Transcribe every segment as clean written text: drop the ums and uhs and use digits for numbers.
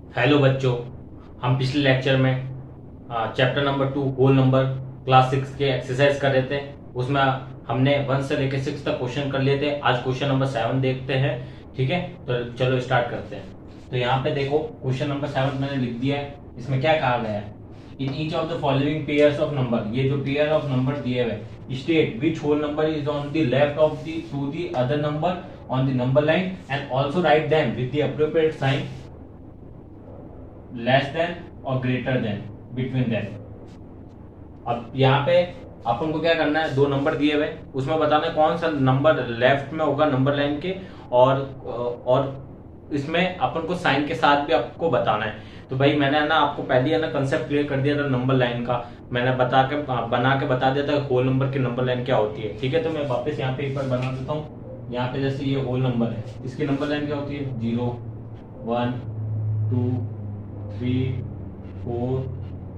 Hello बच्चों। हम पिछले लेक्चर में chapter number 2 whole number class 6 के एक्सरसाइज कर रहे थे। उसमें हमने 1 से लेकर 6 तक क्वेश्चन कर लिए थे। आज क्वेश्चन नंबर 7 देखते हैं। ठीक है, तो चलो स्टार्ट करते हैं। तो यहाँ पे देखो, क्वेश्चन नंबर 7 मैंने लिख दिया है। इसमें क्या कहा गया है, in each of the following pairs of number, ये जो पेयर ऑफ नंबर दिए हुए, state which whole number is on the left of the to the other number on the number line and also write them with the appropriate sign less than और greater than between them. अब यहाँ पे अपन को क्या करना है, दो number दिए हुए, उसमें बताना है कौन सा नंबर लेफ्ट में होगा नंबर लाइन के, और इसमें अपन को साइन के साथ भी आपको बताना है। तो भाई मैंने ना आपको पहले है ना कंसेप्ट क्लियर कर दिया था नंबर लाइन का। मैंने बना के बता दिया था होल नंबर की नंबर लाइन क्या होती है। ठीक है, तो मैं वापस यहाँ पे एक बार बना देता हूँ। यहाँ पे जैसे ये होल नंबर है, इसकी नंबर लाइन क्या होती है, 0 1 2 3 4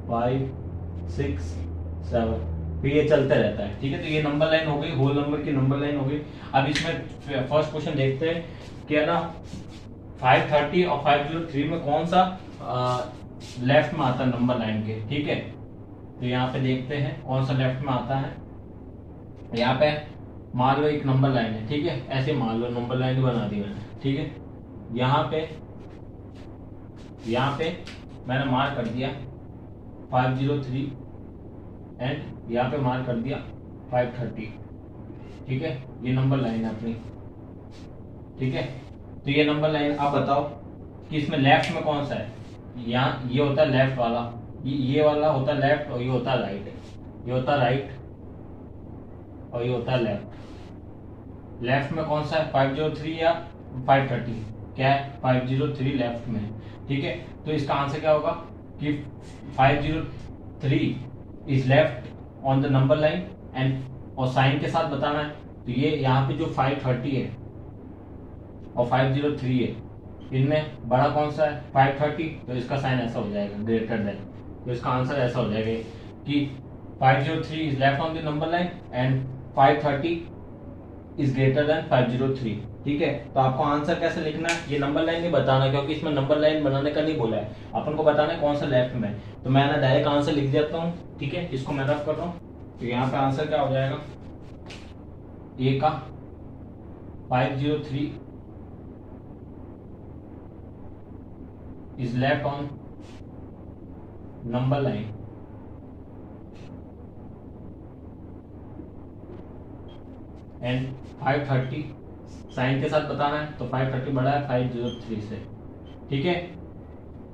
5 6 7, फिर ये चलते रहता है। ठीक है, तो ये नंबर लाइन हो गई, होल नंबर की नंबर लाइन हो गई। अब इसमें फर्स्ट क्वेश्चन देखते हैं कि है ना 530 और 503 में कौन सा लेफ्ट में आता है नंबर लाइन के। ठीक है, तो यहाँ पे देखते हैं कौन सा लेफ्ट में आता है। यहाँ पे मान लो एक नंबर लाइन है, ठीक है, ऐसे मान लो नंबर लाइन बना दी मैंने। ठीक है, यहाँ पे मैंने मार्क कर दिया 503 एंड यहाँ पे मार्क कर दिया 530। ठीक है, ये नंबर लाइन है अपनी। ठीक है, तो ये नंबर लाइन, आप बताओ कि इसमें लेफ्ट में कौन सा है। यहाँ ये होता है लेफ्ट वाला, ये वाला होता है लेफ्ट, और ये होता है राइट। ये होता है राइट और ये होता है लेफ्ट। लेफ्ट में कौन सा है, 503 या 530? क्या है, 503 लेफ्ट में है। ठीक है, तो इसका आंसर क्या होगा कि 503 is left on the number line and, और साइन के साथ बताना है। तो ये यहाँ पे जो 530 है और 503 है, इनमें बड़ा कौन सा है, 530, तो इसका साइन ऐसा हो जाएगा, ग्रेटर देन। तो इसका आंसर ऐसा हो जाएगा कि 503 is left on the number line and 530 is greater than 503। ठीक है, तो आपको आंसर कैसे लिखना है, ये नंबर लाइन नहीं बताना, क्योंकि इसमें नंबर लाइन बनाने का नहीं बोला है, अपन को बताना है कौन सा लेफ्ट में। तो मैं ना डायरेक्ट आंसर लिख देता हूँ। ठीक है, इसको मैं रफ कर रहा हूँ। तो यहाँ पे आंसर क्या हो जाएगा, ए का 503 is left on number line and 530 sign के साथ बताना है, तो 530 बड़ा है 503 से। ठीक है,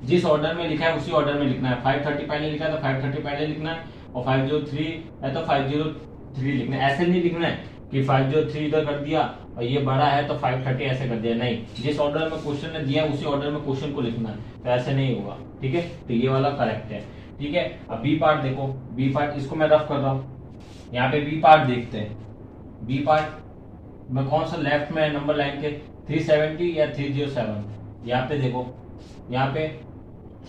जिस ऑर्डर में लिखा है उसी ऑर्डर में लिखना है। 530 पहले लिखा है तो 530 पहले लिखना है, और 503 है तो 503 लिखना है। ऐसे नहीं लिखना है कि 503 इधर कर दिया और ये बड़ा है तो 530 ऐसे कर दिया, नहीं, जिस ऑर्डर में क्वेश्चन ने दिया उसी ऑर्डर में क्वेश्चन को लिखना है, तो ऐसे नहीं होगा। ठीक है, तो ये वाला करेक्ट है। ठीक है, अब बी पार्ट देखो, बी पार्ट इसको मैं रफ कर रहा हूँ। यहाँ पे बी पार्ट देखते हैं। बी पार्ट में कौन सा लेफ्ट में है नंबर लाइन के, 370 या 307? यहाँ पे देखो, यहाँ पे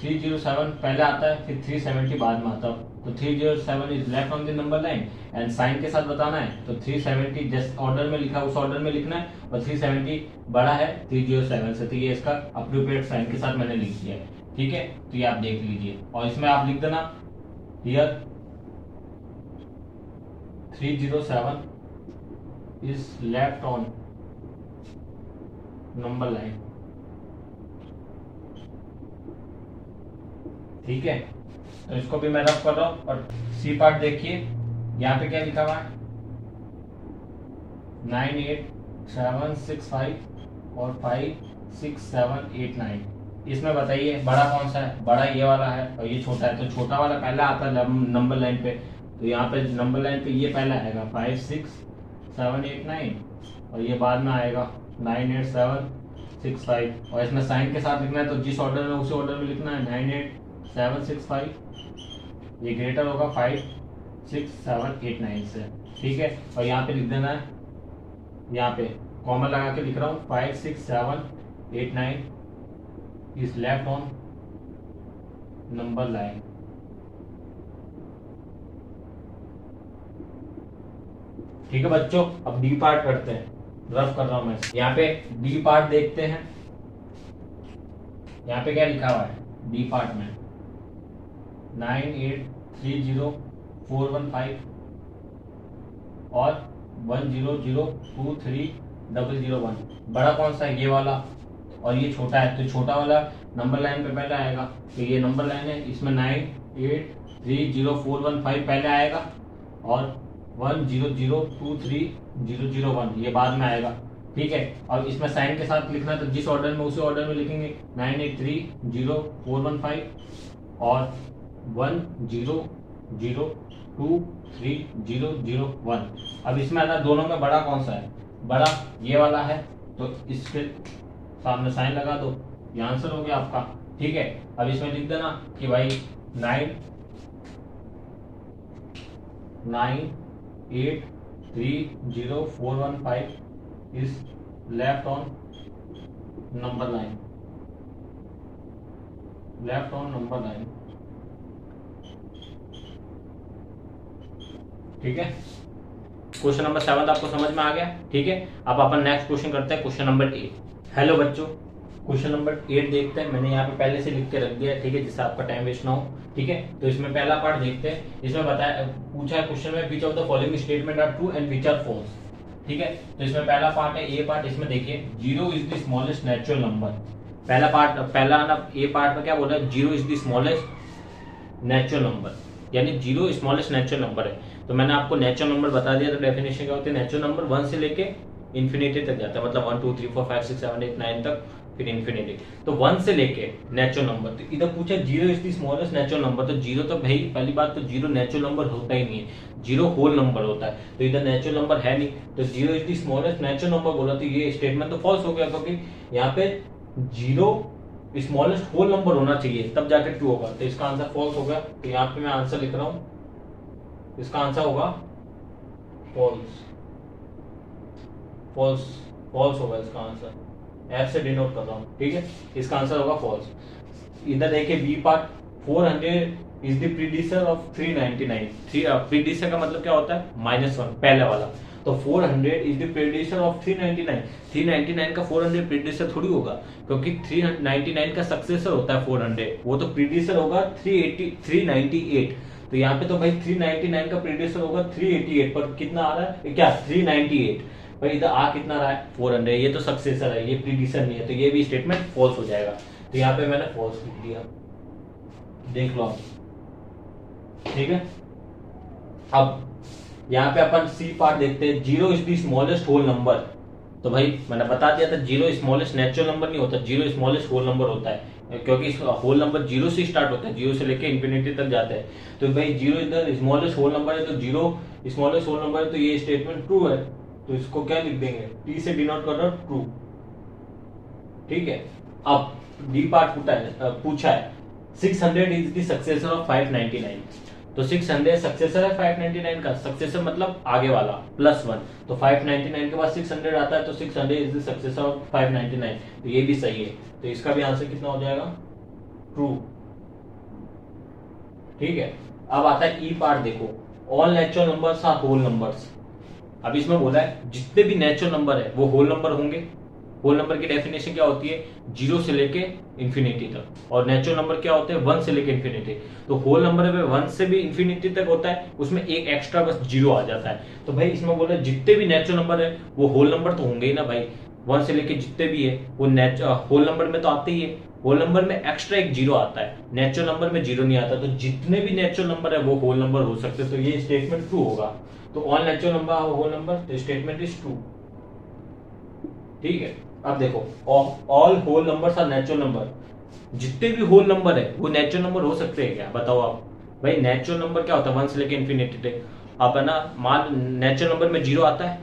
307 पहले आता है, फिर 370 बाद में आता है। तो 307 is left on the number line and sign के साथ बताना है, तो 370 जिस ऑर्डर में लिखा उस ऑर्डर में लिखना है, और 370 बड़ा है 307 से, तो ये इसका अप्रोप्रिएट साइन के साथ मैंने लिख दिया है। ठीक है, तो ये आप देख लीजिए, और इसमें आप लिख देना here 307 is left on number line। ठीक है, तो इसको भी मैं रफ कर रहा हूं। और सी पार्ट देखिए, यहाँ पे क्या लिखा हुआ है, 98765 और 56789। इसमें बताइए बड़ा कौन सा है, बड़ा ये वाला है और ये छोटा है, तो छोटा वाला पहला आता है नंबर लाइन पे। तो यहाँ पे नंबर लाइन पे ये पहला आएगा 56789, और ये बाद में आएगा 98765, और इसमें साइन के साथ लिखना है, तो जिस ऑर्डर में उसी ऑर्डर में लिखना है, 98765, ये ग्रेटर होगा 56789 से। ठीक है, और यहाँ पे लिख देना है, यहाँ पे कॉमन लगा के लिख रहा हूँ, 56789 is left on number line. ठीक है बच्चों, अब डी पार्ट करते हैं, रफ कर रहा हूं मैं। यहाँ पे डी पार्ट देखते हैं। यहाँ पे क्या लिखा हुआ है, डिपार्टमेंट 983041 और 100230001। बड़ा कौन सा है, ये वाला, और ये छोटा है, तो छोटा वाला नंबर लाइन पे पहले आएगा। तो ये नंबर लाइन है, इसमें 983041 पहले आएगा और 100230001 ये बाद में आएगा। ठीक है, अब इसमें साइन के साथ लिखना है, तो जिस ऑर्डर में उसी ऑर्डर में लिखेंगे 983041 और 100230001। अब इसमें आता दोनों में बड़ा कौन सा है, बड़ा ये वाला है, तो इसके सामने साइन लगा दो, ये आंसर हो गया आपका। ठीक है, अब इसमें लिख देना कि भाई 983041 is left on number line, left on number line। ठीक है, क्वेश्चन नंबर 7 आपको समझ में आ गया। ठीक है, अब अपन नेक्स्ट क्वेश्चन करते हैं, क्वेश्चन नंबर 8। हेलो बच्चों, क्वेश्चन नंबर 8 देखते हैं। मैंने यहाँ पे पहले से लिख के रख दिया है, ठीक है, जिससे आपका टाइम वेस्ट ना हो। ठीक है, तो इसमें पहला पार्ट देखते हैं। इसमें बताया पूछा है क्वेश्चन में, which of the following statement are true and which are false. ठीक है, तो इसमें पहला पार्ट है ए पार्ट। इसमें देखिए 0 is the smallest natural number. पहला पार्ट, पहला ना ए पार्ट में क्या बोल रहा है, 0 is the smallest natural number, यानी 0 स्मॉलेस्ट नेचुरल नंबर है। तो मैंने आपको नेचुरल नंबर बता दिया। तो डेफिनेशन क्या होती है, नेचुरल नंबर 1 से लेके इन्फिनिटी तक जाता है, मतलब 1 2 3 4 5 6 7 8 9 तक, फिर इन्फिनिटी। तो 1 से लेके नेचुरल नंबर। तो इधर पूछा 0 is the smallest natural number, तो 0 तो भाई पहली बात तो 0 नेचुरल नंबर होता ही नहीं है, 0 होल नंबर होता है। तो इधर नेचुरल नंबर है नहीं, तो 0 is the smallest natural number बोला, तो ये स्टेटमेंट तो फॉल्स हो गया, क्योंकि यहाँ पे 0 स्मॉलेस्ट होल नंबर होना चाहिए तब जाके ट्रू होगा। तो इसका आंसर फॉल्स हो गया। तो यहाँ पे मैं आंसर लिख रहा हूं, इसका आंसर होगा फॉल्स, फॉल्स, फॉल्स होगा इसका आंसर। एफ से डिनोट कर रहा हूं, ठीक है, इसका आंसर होगा फॉल्स। इधर देखिए B part, 400 is the predecessor of 399। Predecessor का मतलब क्या होता है, -1, पहले वाला। तो 400 इज द प्रीडिसर ऑफ 399। 399 का 400 प्रीडिसर थोड़ी होगा, क्योंकि 399 का सक्सेसर होता है 400, वो तो प्रीडिसर होगा 398। तो यहाँ पे तो भाई 399 का प्रीडिसर होगा 388, पर कितना आ रहा है क्या, 398। भाई इधर आ कितना रहा है, 400, ये तो सक्सेसर है, ये प्रीडिसर नहीं है, तो ये भी स्टेटमेंट फॉल्स हो जाएगा। तो यहाँ पे मैंने फॉल्स लिख दिया, देख लो आप। ठीक है, अब यहाँ पे अपन सी पार्ट देखते हैं। 0 is the smallest whole number. तो भाई मैंने बता दिया था 0 स्मॉलेस्ट नेचुरल नंबर नहीं होता, 0 स्मॉलेस्ट होल नंबर होता है, क्योंकि होल नंबर 0 से स्टार्ट होता है, 0 से लेके इन्फिनिटी तक जाता है। तो भाई 0 इधर स्मॉलेस्ट होल नंबर है, तो 0 स्मॉलेस्ट होल नंबर है, तो ये स्टेटमेंट ट्रू है। तो इसको क्या लिख देंगे, टी से डिनोट कर रहा ट्रू। ठीक है, अब डी पार्ट पूछा है 600 इज द सक्सेसर ऑफ 599। तो 600 सक्सेसर है 599 का, सक्सेसर मतलब आगे वाला +1। तो 599 के बाद 600 आता है, तो 600 इज द सक्सेसर ऑफ 599। तो ये भी सही है। तो इसका भी आंसर कितना हो जाएगा, ट्रू। ठीक है, अब आता है ई पार्ट। देखो, all natural numbers are whole numbers. अब इसमें बोला है जितने भी नेचुरल नंबर है वो होल नंबर होंगे। होल नंबर की डेफिनेशन क्या होती है, 0 से लेके इन्फिनिटी तक, और नेचुरल नंबर क्या होते हैं, 1 से लेके इन्फिनिटी। तो होल नंबर में 1 से भी इन्फिनिटी तक होता है, उसमें एक एक्स्ट्रा बस 0 आ जाता है। तो भाई इसमें बोला जितने भी नेचुरल नंबर है वो होल नंबर तो होंगे ही ना भाई, 1 से लेके जितने भी है वो होल नंबर में तो आते ही है। होल नंबर में एक्स्ट्रा एक 0 आता है, नेचुरल नंबर में 0 नहीं आता। तो जितने भी नेचुरल नंबर है वो होल नंबर हो सकते हैं। तो ये स्टेटमेंट ट्रू होगा। तो all natural number are whole number, statement is true. ठीक है, अब देखो, all whole numbers are natural number. जितने भी होल नंबर है वो नेचुरल नंबर हो सकते हैं क्या, बताओ आप। भाई नेचुरल नंबर क्या होता है, 1 से लेके इन्फिनिटी तक। आप है ना, मान नेचुरल नंबर में 0 आता है,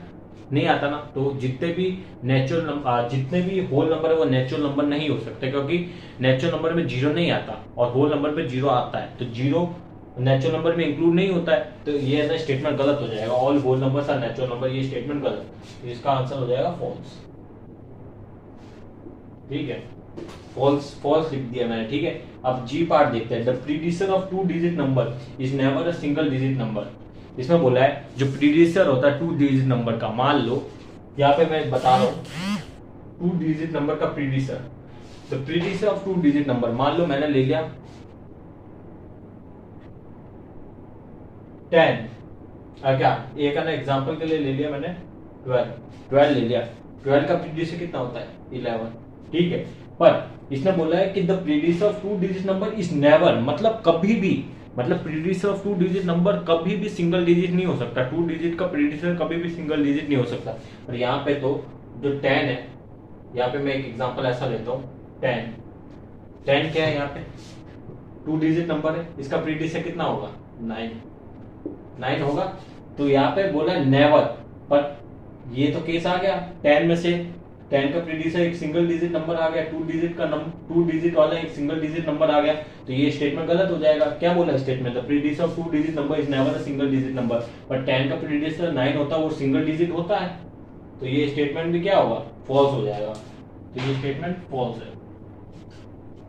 नहीं आता ना। तो जितने भी नेचुरल नंबर, जितने भी होल नंबर है वो नेचुरल नंबर नहीं हो सकते, क्योंकि नेचुरल नंबर में 0 नहीं आता और होल नंबर में 0 आता है। तो 0 नेचुरल नंबर में इंक्लूड नहीं होता है, तो ये है ना स्टेटमेंट गलत हो जाएगा। All whole numbers are natural number, ये स्टेटमेंट गलत। तो इसका आंसर हो जाएगा फॉल्स। ठीक है, फॉल्स, फॉल्स लिख दिया मैंने। ठीक है, अब जी पार्ट देखते हैं। The predecessor of 2 digit number is never a single digit number. इसमें बोला है जो प्रीडिसर होता है 2 डिजिट नंबर का, मान लो यहाँ पे मैं बता रहा हूँ 2 डिजिट नंबर का predecessor, the predecessor of 2 digit number. मान लो मैंने ले लिया 10, क्या एक ना एग्जांपल के लिए ले लिया मैंने 12 ले लिया। 12 का प्रीडिसेसर कितना होता है 11, ठीक है। पर इसने बोला है कि the predecessor of 2 digit number is never, मतलब कभी भी, मतलब प्रीडिसेसर ऑफ 2 डिजिट नंबर कभी भी सिंगल डिजिट नहीं हो सकता। 2 डिजिट का प्रीडिसेसर कभी भी सिंगल डिजिट नहीं हो सकता। और यहाँ पे तो जो 10 है, यहाँ पे मैं एक एग्जांपल ऐसा लेता हूँ 10 क्या है, यहाँ पे 2 डिजिट नंबर है, इसका प्रीडिसेसर कितना होगा 9 होगा। तो यहाँ पे बोला नेवर, पर ये तो केस आ गया 10 में से 10 का प्रीडिसेसर एक सिंगल डिजिट नंबर आ गया, 2 डिजिट वाला एक सिंगल डिजिट नंबर आ गया, तो ये स्टेटमेंट गलत हो जाएगा। क्या बोला statement, the predecessor of 2 digit number is never a single digit number. पर 10 का प्रीडिसेसर 9 होता है, वो सिंगल डिजिट होता है, तो ये स्टेटमेंट भी क्या होगा, फॉल्स हो जाएगा। तो ये स्टेटमेंट फॉल्स है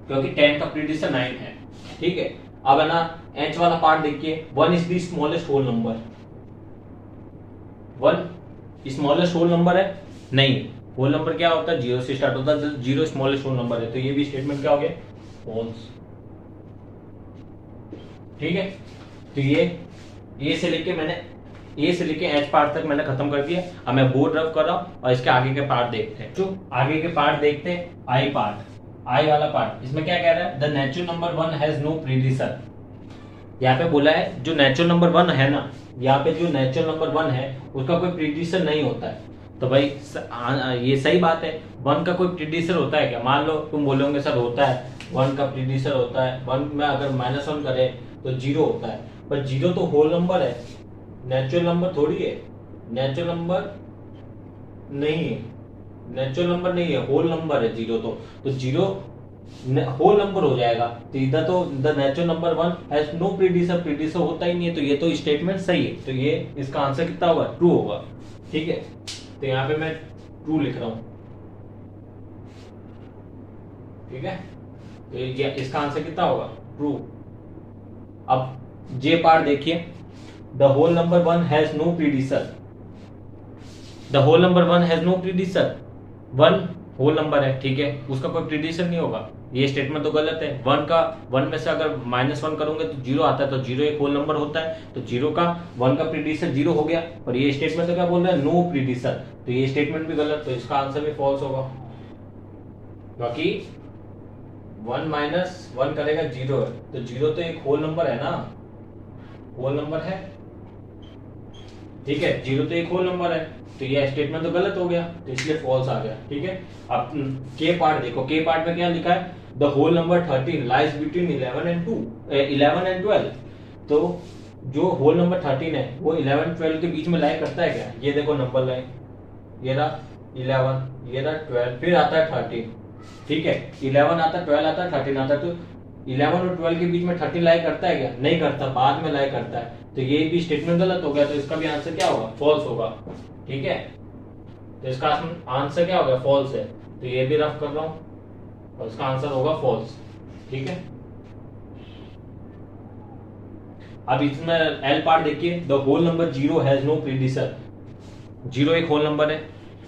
क्योंकि 10 का प्रीडिसेसर 9 है, ठीक है। अब है ना एच वाला पार्ट देखिए, 1 is the smallest whole number. 1 smallest whole number है नहीं, होल नंबर क्या होता है 0 से स्टार्ट होता है, 0 स्मॉलेस्ट होल नंबर है, तो ये भी स्टेटमेंट क्या हो गया फॉल्स, ठीक है। तो ये से लेके एच पार्ट तक मैंने खत्म कर दिया। अब मैं बोर्ड रफ कर रहा हूं और इसके आगे के पार्ट देखते हैं। जो आगे के पार्ट देखते हैं, आई पार्ट, आई वाला पार्ट, इसमें क्या कह रहा है, the natural number 1 has no predecessor. यहाँ पे बोला है जो नेचुरल नंबर 1 है ना, यहाँ पे जो नेचुरल नंबर 1 है उसका कोई प्रीडिसेसर नहीं होता है। तो भाई ये सही बात है, 1 का कोई प्रीडिसेसर होता है क्या? मान लो तुम बोलोगे सर होता है, 1 का प्रीडिसेसर होता है, 1 में अगर -1 करे तो 0 होता है, पर 0 तो होल नंबर है, नेचुरल नंबर थोड़ी है, नेचुरल नंबर नहीं है, नेचुरल नंबर नहीं है, होल नंबर है 0 तो 0 होल नंबर हो जाएगा। तो इधर तो the natural number 1 has no predecessor होता ही नहीं है, तो ये तो स्टेटमेंट सही है, तो ये इसका आंसर कितना होगा, ट्रू होगा, ठीक है। तो यहाँ पे मैं ट्रू लिख रहा हूं, ठीक है। तो ये इसका आंसर कितना होगा, ट्रू। अब जे पार्ट देखिए, the whole number 1 has no predecessor, the whole number 1 has no predecessor, 1 whole number है, ठीक है, उसका कोई प्रीडिसेसर नहीं होगा, ये स्टेटमेंट तो गलत है। 1 में से अगर -1 करोगे तो 0 आता है, तो 0 एक होल नंबर होता है, तो 0 का 1 का प्रीडिसेसर 0 हो गया, और ये स्टेटमेंट तो क्या बोल रहा है, नो प्रीडिसेसर, तो ये स्टेटमेंट भी गलत, तो इसका आंसर भी फॉल्स होगा, क्योंकि 1 - 1 करेगा 0 है, तो 0 तो एक होल नंबर है ना, होल नंबर है, ठीक है, 0 तो एक होल नंबर है, तो ये स्टेटमेंट तो गलत हो गया, तो इसलिए फॉल्स आ गया, ठीक है। अब के पार्ट देखो, के पार्ट में क्या लिखा है, the whole number 13 lies between 11 and 12, तो जो होल नंबर 13 है वो 11-12 के बीच में लाई करता है क्या, ये देखो नंबर लाइन, ये रहा 11, ये रहा 12, फिर आता है 13, ठीक है, 11 आता है, 12 आता है, 13 आता है, तो 11 और 12 के बीच में 13 लाई करता है क्या, नहीं करता, बाद में लाई करता है, तो ये भी स्टेटमेंट गलत हो गया, तो इसका भी आंसर क्या होगा, फॉल्स होगा, ठीक है। तो इसका आंसर क्या होगा, फॉल्स है, तो ये भी रफ कर रहा हूं और इसका आंसर होगा फॉल्स, ठीक है। अब इसमें एल पार्ट देखिए, the whole number 0 has no predecessor, 0 एक होल नंबर है,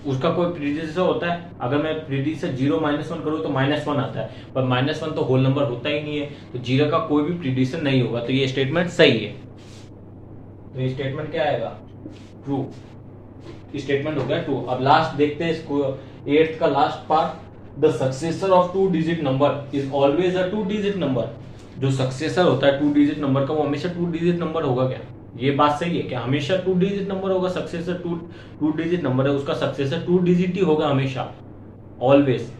उसका कोई प्रीडिसेसर होता है, अगर मैं प्रीडिसेसर 0 -1 करूं तो -1 आता है, पर -1 तो होल नंबर होता ही नहीं है, तो 0 का कोई भी प्रीडिसेसर नहीं होगा, तो ये स्टेटमेंट सही है, तो ये स्टेटमेंट क्या आएगा, ट्रू, स्टेटमेंट हो गया ट्रू। अब लास्ट देखते हैं इसको, 8th का last part, the successor of 2 digit number is always a 2 digit number. जो सक्सेसर होता है 2 डिजिट नंबर का, वो हमेशा 2 डिजिट नंबर होगा क्या, ये बात सही है क्या, हमेशा 2 डिजिट नंबर होगा, सक्सेसर 2 डिजिट नंबर है, उसका सक्सेसर 2 डिजिट ही होगा हमेशा, ऑलवेज।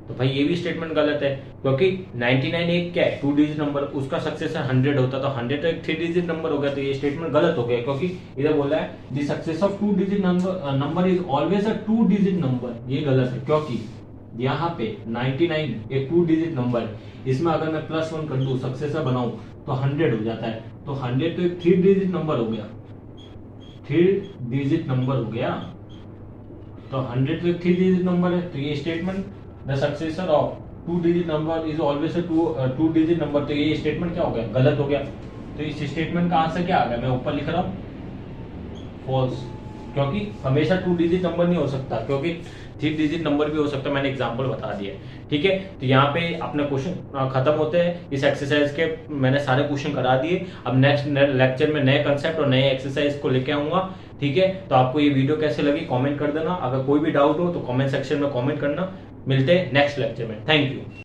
तो भाई ये भी स्टेटमेंट गलत है, क्योंकि 99 एक क्या है 2 डिजिट नंबर, उसका सक्सेसर 100 होता, तो 100 तो एक 3 डिजिट नंबर हो गया, तो ये स्टेटमेंट गलत हो गया, क्योंकि इधर बोला है the success of 2 digit number is always a 2 digit number, ये गलत है, क्योंकि यहाँ पे 99 एक 2 डिजिट नंबर है, इसमें अगर मैं +1 कर दूं, सक्सेसर बनाऊं तो 100 हो जाता है, तो 100 तो एक 3 डिजिट नंबर हो गया, 3 डिजिट नंबर हो गया, तो 100 तो एक 3 डिजिट नंबर है, तो ये statement the successor of 2 digit number is always a 2 digit number, तो ये स्टेटमेंट क्या हो गया, गलत हो गया, तो इस स्टेटमेंट का आंसर क्या आ गया, मैं ऊपर लिख रहा हूं फॉल्स, क्योंकि हमेशा 2 डिजिट नंबर नहीं हो सकता, क्योंकि 3 डिजिट नंबर भी हो सकता है, मैंने एग्जांपल बता दिया। ठीक है, तो यहाँ पे अपने क्वेश्चन खत्म होते हैं। इस एक्सरसाइज के मैंने सारे क्वेश्चन करा दिए। अब नेक्स्ट लेक्चर में नए कंसेप्ट और नए एक्सरसाइज को लेके आऊंगा। ठीक है, तो आपको ये वीडियो कैसे लगी कमेंट कर देना। अगर कोई भी डाउट हो तो कमेंट सेक्शन में कमेंट करना। मिलते हैं नेक्स्ट लेक्चर में। Thank you.